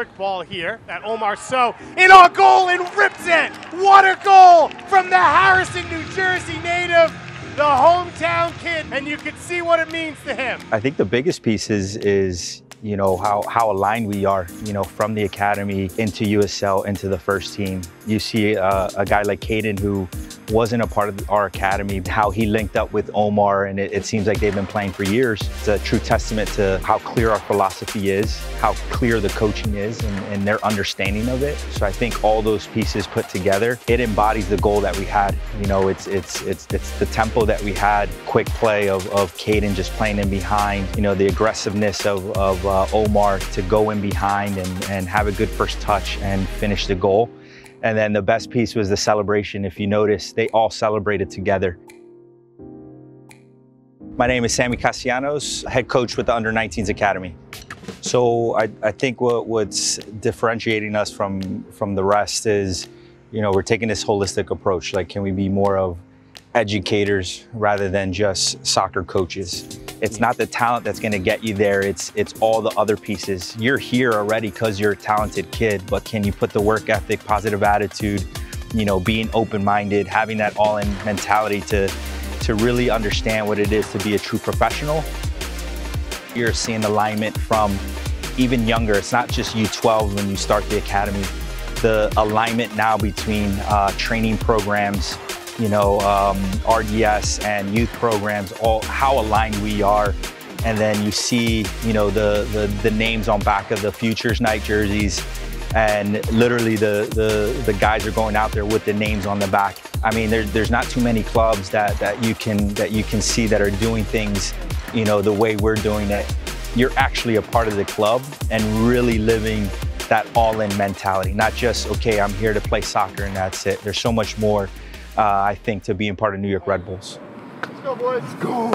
quick ball here at Omar Sow in on goal and rips it. What a goal from the Harrison, New Jersey native, the hometown kid, and you can see what it means to him. I think the biggest piece is you know, how aligned we are, you know, from the academy into USL, into the first team. You see a guy like Caden who wasn't a part of our academy, how he linked up with Omar, and it seems like they've been playing for years. It's a true testament to how clear our philosophy is, how clear the coaching is, and their understanding of it. So I think all those pieces put together, it embodies the goal that we had. You know, it's the tempo that we had, quick play of Caden just playing in behind, you know, the aggressiveness of Omar to go in behind and have a good first touch and finish the goal. And then the best piece was the celebration. If you notice, they all celebrated together. My name is Sammy Castellanos, head coach with the Under-19s Academy. So I think what's differentiating us from the rest is, you know, we're taking this holistic approach. Like, can we be more of educators rather than just soccer coaches? It's not the talent that's going to get you there. It's all the other pieces. You're here already because you're a talented kid, but can you put the work ethic, positive attitude, you know, being open-minded, having that all-in mentality to really understand what it is to be a true professional? You're seeing alignment from even younger. It's not just U12 when you start the academy. The alignment now between training programs, you know, RDS and youth programs, all how aligned we are. And then you see, you know, the names on back of the Futures Night jerseys, and literally the guys are going out there with the names on the back. I mean, there's not too many clubs that you can see that are doing things, you know, the way we're doing it. You're actually a part of the club and really living that all-in mentality, not just, okay, I'm here to play soccer and that's it. There's so much more, I think, to being part of New York Red Bulls. Let's go, boys. Let's go.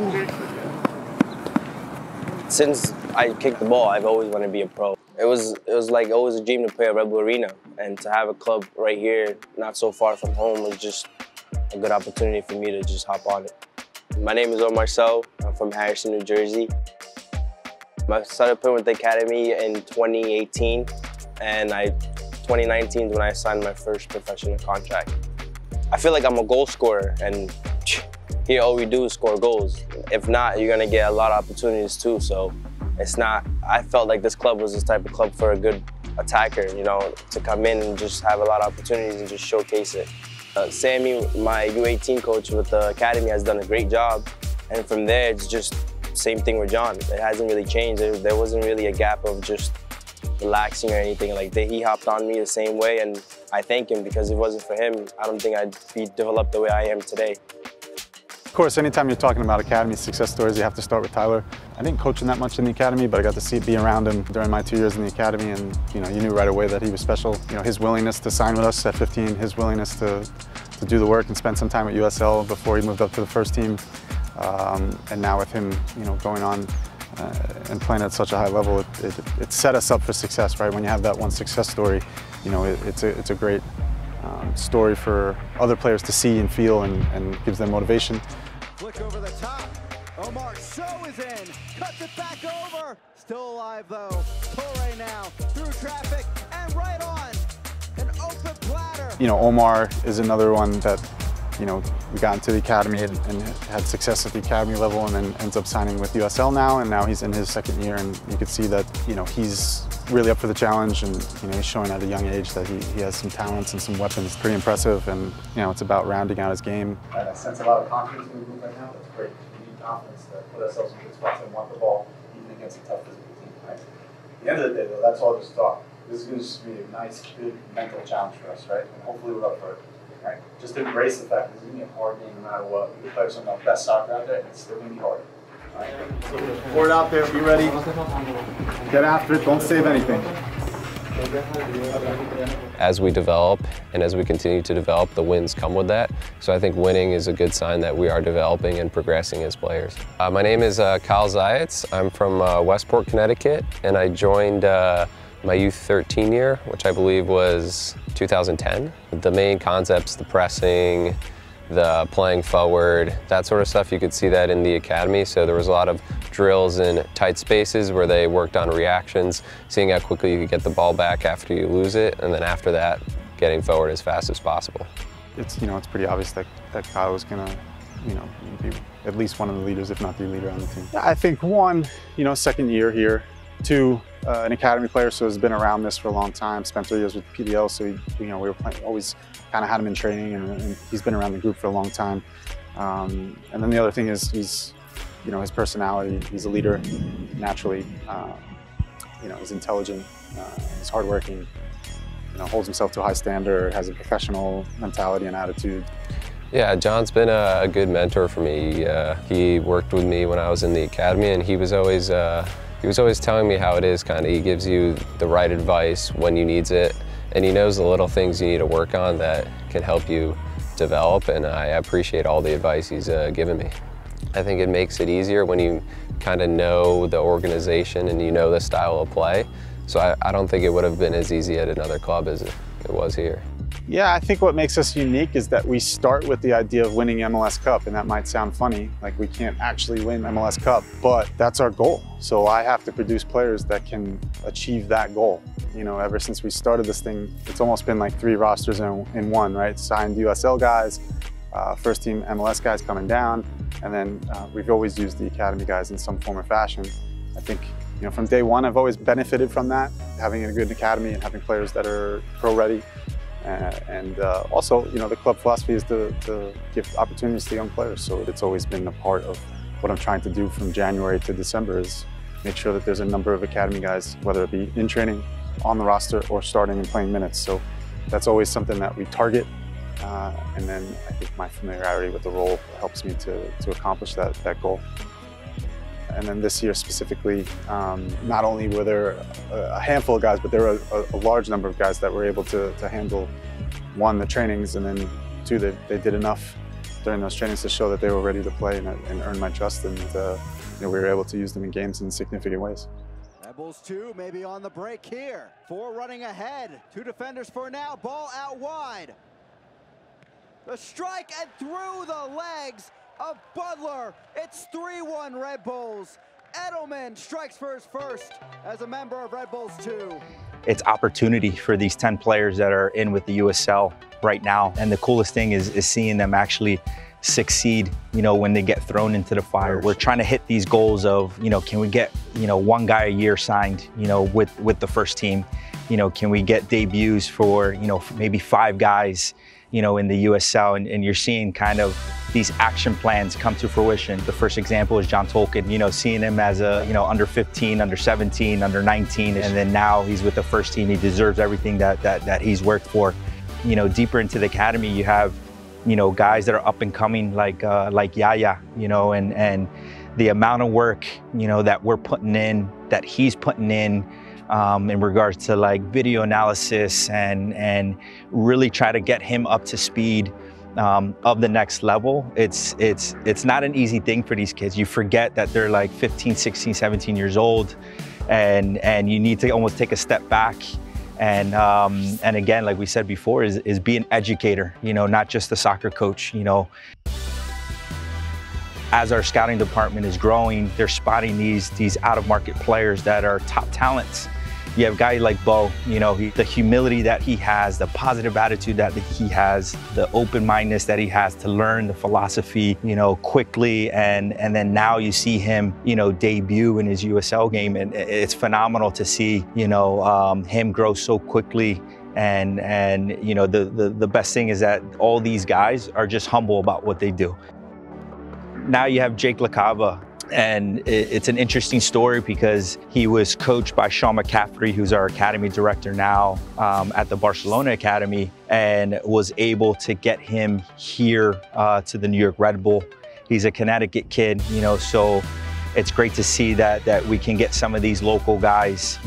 Since I kicked the ball, I've always wanted to be a pro. It was like always a dream to play at Red Bull Arena, and to have a club right here, not so far from home, was just a good opportunity for me to just hop on it. My name is Omar Sow. I'm from Harrison, New Jersey. I started playing with the academy in 2018, and 2019 is when I signed my first professional contract. I feel like I'm a goal scorer, and here all we do is score goals. If not, you're gonna get a lot of opportunities too, so it's not, I felt like this club was this type of club for a good attacker, you know, to come in and just have a lot of opportunities and just showcase it. Sammy, my U18 coach with the academy, has done a great job, and from there it's just same thing with John. It hasn't really changed. There wasn't really a gap of just relaxing or anything like that. He hopped on me the same way, and I thank him, because if it wasn't for him, I don't think I'd be developed the way I am today. Of course, anytime you're talking about academy success stories, you have to start with Tyler. I didn't coach him that much in the academy, but I got to be around him during my 2 years in the academy, and you know, you knew right away that he was special. You know, his willingness to sign with us at 15, his willingness to do the work and spend some time at USL before he moved up to the first team, and now with him, you know, going on and playing at such a high level, it set us up for success, right? When you have that one success story, you know, it's a great story for other players to see and feel, and gives them motivation. Flick over the top. Omar Sow is in. Cuts it back over. Still alive though. Torre now through traffic and right on. An open platter. You know, Omar is another one that, you know, we got into the academy and had success at the academy level, and then ends up signing with USL now, and now he's in his second year, and you could see that, you know, he's really up for the challenge, and you know, he's showing at a young age that he has some talents and some weapons. Pretty impressive, and you know, it's about rounding out his game. I sense a lot of confidence in the group right now. That's great. We need confidence to put ourselves in good spots and want the ball even against a tough physical team. Right? At the end of the day, though, that's all just talk. This is going to be a nice, good mental challenge for us, right? And hopefully we're up for it. Right? Just embrace the fact that this is going to be a hard game no matter what. We play some of the best soccer out there, and it's still going to be hard. Right? So pour it out there, be ready, get after it, don't save anything. As we develop and as we continue to develop, the wins come with that. So I think winning is a good sign that we are developing and progressing as players. My name is Kyle Zayats. I'm from Westport, Connecticut, and I joined my youth 13 year, which I believe was 2010. The main concepts, the pressing, the playing forward, that sort of stuff. You could see that in the academy. So there was a lot of drills in tight spaces where they worked on reactions, seeing how quickly you could get the ball back after you lose it, and then after that, getting forward as fast as possible. It's pretty obvious that Kyle was gonna, be at least one of the leaders, if not the leader on the team. I think one, second year here. Two, an academy player, so has been around this for a long time. Spent 3 years with PDL, so we were always kind of had him in training, and he's been around the group for a long time. And then the other thing is his personality. He's a leader naturally. He's intelligent. He's hardworking. Holds himself to a high standard. Has a professional mentality and attitude. Yeah, John's been a good mentor for me. He worked with me when I was in the academy, and he was always telling me how it is. He gives you the right advice when you needs it, and he knows the little things you need to work on that can help you develop, and I appreciate all the advice he's given me. I think it makes it easier when you kind of know the organization and you know the style of play. So I don't think it would have been as easy at another club as it was here. Yeah, I think what makes us unique is that we start with the idea of winning MLS Cup, and that might sound funny, like we can't actually win MLS Cup, but that's our goal. So I have to produce players that can achieve that goal. Ever since we started this thing, it's almost been like 3 rosters in one, right? Signed USL guys, first team MLS guys coming down, and then we've always used the academy guys in some form or fashion. I think from day one, I've always benefited from that, having a good academy and having players that are pro-ready. And also, the club philosophy is to give opportunities to young players. So it's always been a part of what I'm trying to do from January to December is make sure that there's a number of academy guys, whether it be in training, on the roster, or starting and playing minutes. So that's always something that we target. And then I think my familiarity with the role helps me to accomplish that goal. And then this year specifically, not only were there a handful of guys, but there were a large number of guys that were able to handle, one, the trainings, and then two, they did enough during those trainings to show that they were ready to play and earn my trust, and we were able to use them in games in significant ways. Red Bulls 2 maybe on the break here. 4 running ahead. 2 defenders for now. Ball out wide. The strike and through the legs of Butler. It's 3-1 Red Bulls. Edelman strikes for his first as a member of Red Bulls 2. It's opportunity for these 10 players that are in with the USL right now. And the coolest thing is seeing them actually succeed, when they get thrown into the fire. We're trying to hit these goals of, can we get, 1 guy a year signed, with the first team? Can we get debuts for, maybe 5 guys, in the USL, and you're seeing kind of these action plans come to fruition. The first example is John Tolkien, seeing him as a, under 15, under 17, under 19, and then now he's with the first team. He deserves everything that he's worked for. Deeper into the academy, you have, guys that are up and coming like Yaya, and the amount of work, that we're putting in, that he's putting in regards to like video analysis and really try to get him up to speed of the next level. It's not an easy thing for these kids. You forget that they're like 15, 16, 17 years old, and you need to almost take a step back. And again, like we said before, is be an educator, not just a soccer coach, As our scouting department is growing, they're spotting these out-of-market players that are top talents. You have guys like Bo, the humility that he has, the positive attitude that he has, the open-mindedness that he has to learn the philosophy, quickly. And then now you see him, debut in his USL game, and it's phenomenal to see, him grow so quickly. And the best thing is that all these guys are just humble about what they do. Now you have Jake LaCava, and it's an interesting story because he was coached by Sean McCaffrey, who's our academy director now at the Barcelona Academy, and was able to get him here to the New York Red Bull. He's a Connecticut kid, so it's great to see that we can get some of these local guys,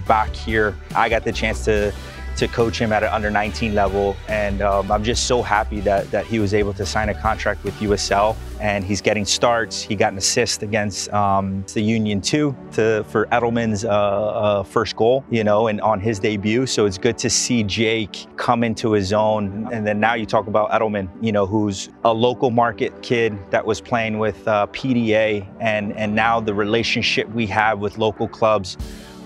back here. I got the chance to to coach him at an under 19 level. And I'm just so happy that he was able to sign a contract with USL, and he's getting starts. He got an assist against the Union 2 for Edelman's first goal, you know, and on his debut. So it's good to see Jake come into his own. And then now you talk about Edelman, you know, who's a local market kid that was playing with PDA, and now the relationship we have with local clubs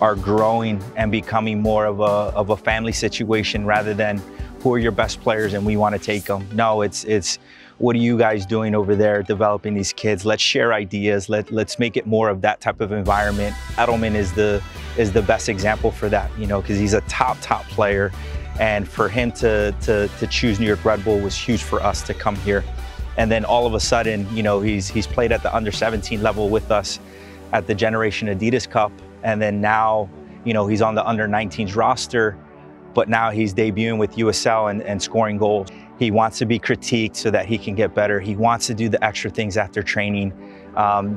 are growing and becoming more of a family situation rather than who are your best players and we want to take them. No, it's what are you guys doing over there developing these kids? Let's share ideas. Let's make it more of that type of environment. Edelman is the best example for that, you know, because he's a top player, and for him to choose New York Red Bull was huge for us to come here. And then all of a sudden, you know, he's played at the under 17 level with us at the Generation Adidas Cup. And then now, you know, he's on the under 19s roster, but now he's debuting with USL and scoring goals. He wants to be critiqued so that he can get better. He wants to do the extra things after training.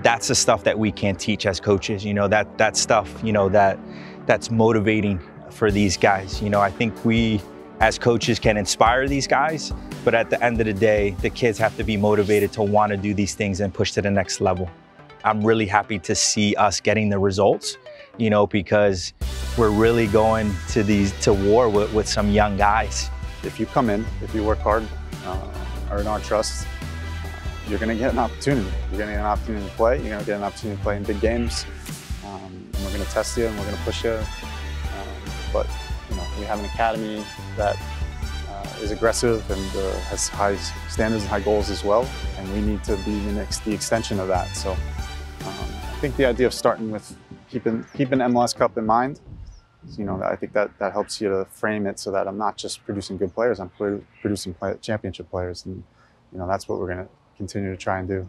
That's the stuff that we can't teach as coaches, you know, that stuff, you know, that's motivating for these guys. You know, I think we as coaches can inspire these guys, but at the end of the day, the kids have to be motivated to want to do these things and push to the next level. I'm really happy to see us getting the results, you know, because we're really going to war with some young guys. If you come in, if you work hard, earn our trust, you're going to get an opportunity. You're going to get an opportunity to play. You're going to get an opportunity to play in big games. And we're going to test you and we're going to push you. But you know, we have an academy that is aggressive and has high standards and high goals as well. And we need to be the extension of that. So I think the idea of starting with keeping MLS Cup in mind, you know, I think that helps you to frame it so that I'm not just producing good players, I'm producing championship players. And, you know, that's what we're going to continue to try and do.